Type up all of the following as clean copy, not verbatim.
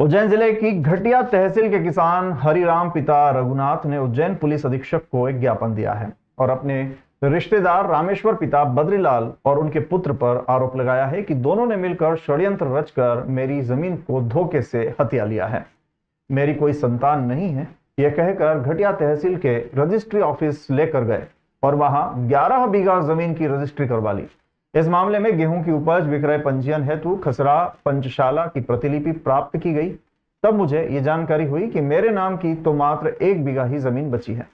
उज्जैन जिले की घटिया तहसील के किसान हरिराम पिता रघुनाथ ने उज्जैन पुलिस अधीक्षक को एक ज्ञापन दिया है और अपने रिश्तेदार रामेश्वर पिता बद्रीलाल और उनके पुत्र पर आरोप लगाया है कि दोनों ने मिलकर षड्यंत्र रचकर मेरी जमीन को धोखे से हथिया लिया है। मेरी कोई संतान नहीं है, यह कहकर घटिया तहसील के रजिस्ट्री ऑफिस लेकर गए और वहां 11 बीघा जमीन की रजिस्ट्री करवा ली। इस मामले में गेहूं की उपज विक्रय पंजीयन हेतु खसरा पंचशाला की प्रतिलिपि प्राप्त की गई। तब मुझे ये जानकारी हुई कि मेरे नाम की तो मात्र 1 बीघा ही जमीन बची है।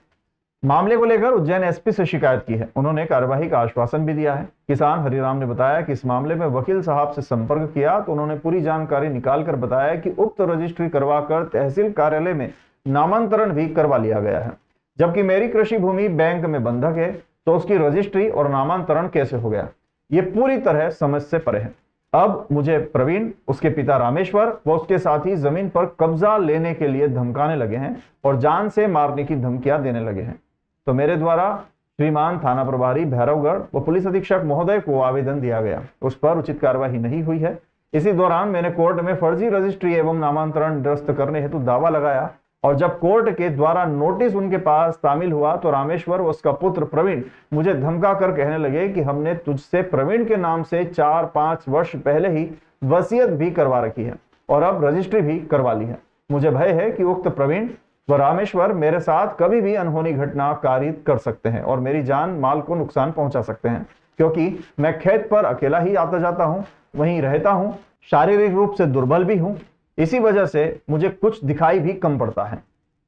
मामले को लेकर उज्जैन एसपी से शिकायत की है। उन्होंने कार्यवाही का आश्वासन भी दिया है। किसान हरिराम ने बताया कि इस मामले में वकील साहब से संपर्क किया तो उन्होंने पूरी जानकारी निकालकर बताया कि उक्त रजिस्ट्री करवाकर तहसील कार्यालय में नामांतरण भी करवा लिया गया है, जबकि मेरी कृषि भूमि बैंक में बंधक है, तो उसकी रजिस्ट्री और नामांतरण कैसे हो गया, ये पूरी तरह समझ से परे है। अब मुझे प्रवीण, उसके पिता रामेश्वर व उसके साथी जमीन पर कब्जा लेने के लिए धमकाने लगे हैं और जान से मारने की धमकियां देने लगे हैं। तो मेरे द्वारा श्रीमान थाना प्रभारी भैरवगढ़ व पुलिस अधीक्षक महोदय को आवेदन दिया गया, उस पर उचित कार्यवाही नहीं हुई है। इसी दौरान मैंने कोर्ट में फर्जी रजिस्ट्री एवं नामांतरण निरस्त करने हेतु दावा लगाया और जब कोर्ट के द्वारा नोटिस उनके पास तामील हुआ तो रामेश्वर व उसका पुत्र प्रवीण मुझे धमका कर कहने लगे कि हमने तुझसे प्रवीण के नाम से 4-5 वर्ष पहले ही वसीयत भी करवा रखी है और अब रजिस्ट्री भी करवा ली है। मुझे भय है कि उक्त प्रवीण व रामेश्वर मेरे साथ कभी भी अनहोनी घटना कारित कर सकते हैं और मेरी जान माल को नुकसान पहुंचा सकते हैं, क्योंकि मैं खेत पर अकेला ही आता जाता हूं, वहीं रहता हूं, शारीरिक रूप से दुर्बल भी हूं। इसी वजह से मुझे कुछ दिखाई भी कम पड़ता है।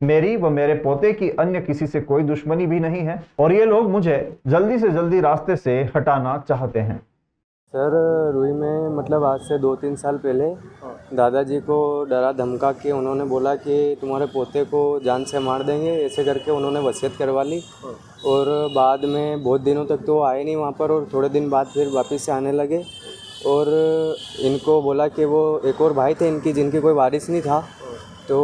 मेरी व मेरे पोते की अन्य किसी से कोई दुश्मनी भी नहीं है और ये लोग मुझे जल्दी से जल्दी रास्ते से हटाना चाहते हैं। सर, रुई में मतलब आज से 2-3 साल पहले दादाजी को डरा धमका के उन्होंने बोला कि तुम्हारे पोते को जान से मार देंगे, ऐसे करके उन्होंने वसीयत करवा ली। और बाद में बहुत दिनों तक तो आए नहीं वहाँ पर और थोड़े दिन बाद फिर वापस से आने लगे और इनको बोला कि वो एक और भाई थे इनकी जिनकी कोई वारिस नहीं था, तो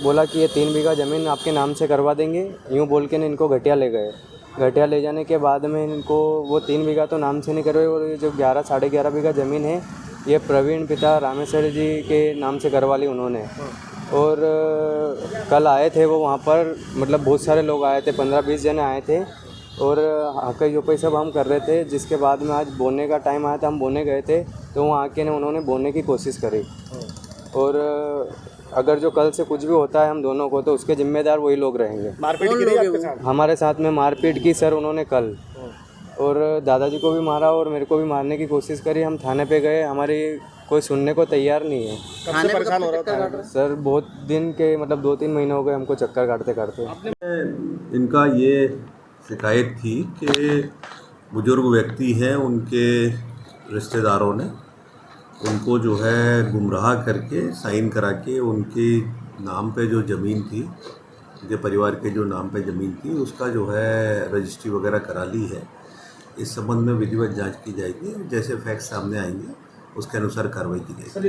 बोला कि ये 3 बीघा ज़मीन आपके नाम से करवा देंगे। यूँ बोल के इनको घटिया ले गए। घटिया ले जाने के बाद में इनको वो 3 बीघा तो नाम से नहीं करवाए और ये जो 11-11.5 बीघा ज़मीन है ये प्रवीण पिता रामेश्वर जी के नाम से करवा ली उन्होंने। और कल आए थे वो वहाँ पर, मतलब बहुत सारे लोग आए थे, 15-20 जने आए थे और हकई जोकई सब हम कर रहे थे। जिसके बाद में आज बोने का टाइम आया था, हम बोने गए थे तो वहाँ आके ने उन्होंने बोने की कोशिश करी और अगर जो कल से कुछ भी होता है हम दोनों को तो उसके जिम्मेदार वही लोग रहेंगे। मारपीट की आपके साथ? हमारे साथ में मारपीट की सर उन्होंने कल, और दादाजी को भी मारा और मेरे को भी मारने की कोशिश करी। हम थाने पे गए, हमारी कोई सुनने को तैयार नहीं है। कब से परेशान हो रहा था सर? बहुत दिन के, मतलब 2-3 महीने हो गए हमको चक्कर काटते काटते। इनका ये शिकायत थी कि बुजुर्ग व्यक्ति हैं, उनके रिश्तेदारों ने उनको जो है गुमराह करके साइन करा के उनके नाम पे जो ज़मीन थी, उनके परिवार के जो नाम पे ज़मीन थी उसका जो है रजिस्ट्री वगैरह करा ली है। इस संबंध में विधिवत जांच की जाएगी, जैसे फैक्ट सामने आएंगे उसके अनुसार कार्रवाई की जाएगी।